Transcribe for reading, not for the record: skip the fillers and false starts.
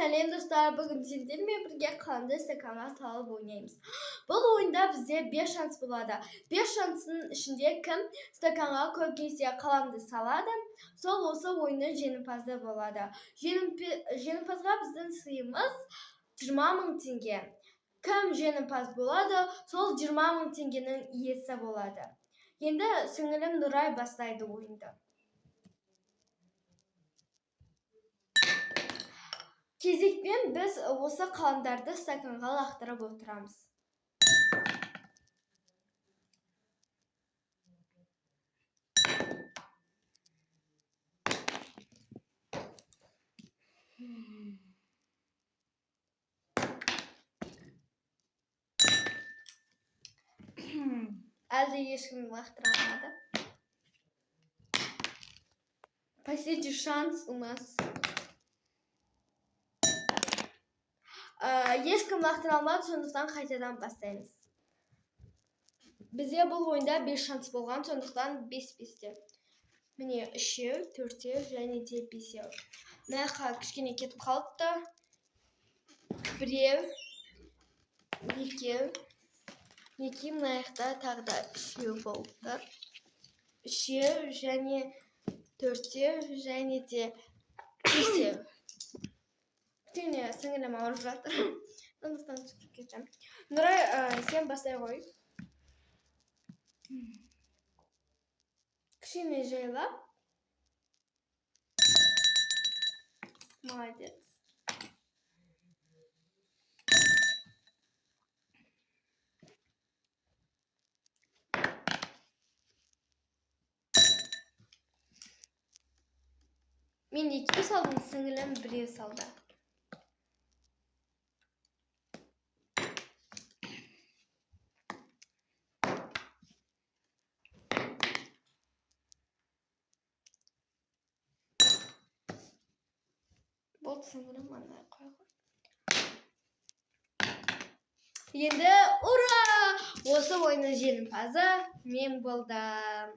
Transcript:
Сәлем достар, бүгін сендермен бірге қанды стаканға салып ойнаймыз. Бұл ойында бізде 5 шанс болады. 5 шанстың ішінде кім стаканға көбінесе қаламды салады, сол осы ойынның жеңімпазы болады. Жеңімпазға біздің сыйымыз 20 000 теңге. Кім жеңімпаз болады, сол 20 000 теңгенің иесі болады. Енді сіңілім Нұрай бастайды ойынды. Кезекпен біз осы қаламдарды стаканға лақтырып отырамыз. Әлде ешкім лақтыра алмады. Последний шанс у нас. Ешкім лақтыра алмады, сондықтан қайтадан бастаймыз. Бізде бұл ойында 5 шанс болған, сондықтан 5-5-те. Міне 3-еу, 4-еу және де 5-еу. Мына кішкене кетіп қалыпты. 1-еу, 2-еу, 2 мына тағы да 3-еу болды. 3-еу және 4-еу және де 5-еу. Кішкене сіңілім ауырып жатыр. Сондықтан шығып кетемін. Нұрай, сен бастай қой. Кішкене жайлап. Молодец. Мен 2 салдым, сіңілім 1 салды. Болды, сіңілім андай қой. Енді, ура! Осы ойынның жеңімпазы мен болдым.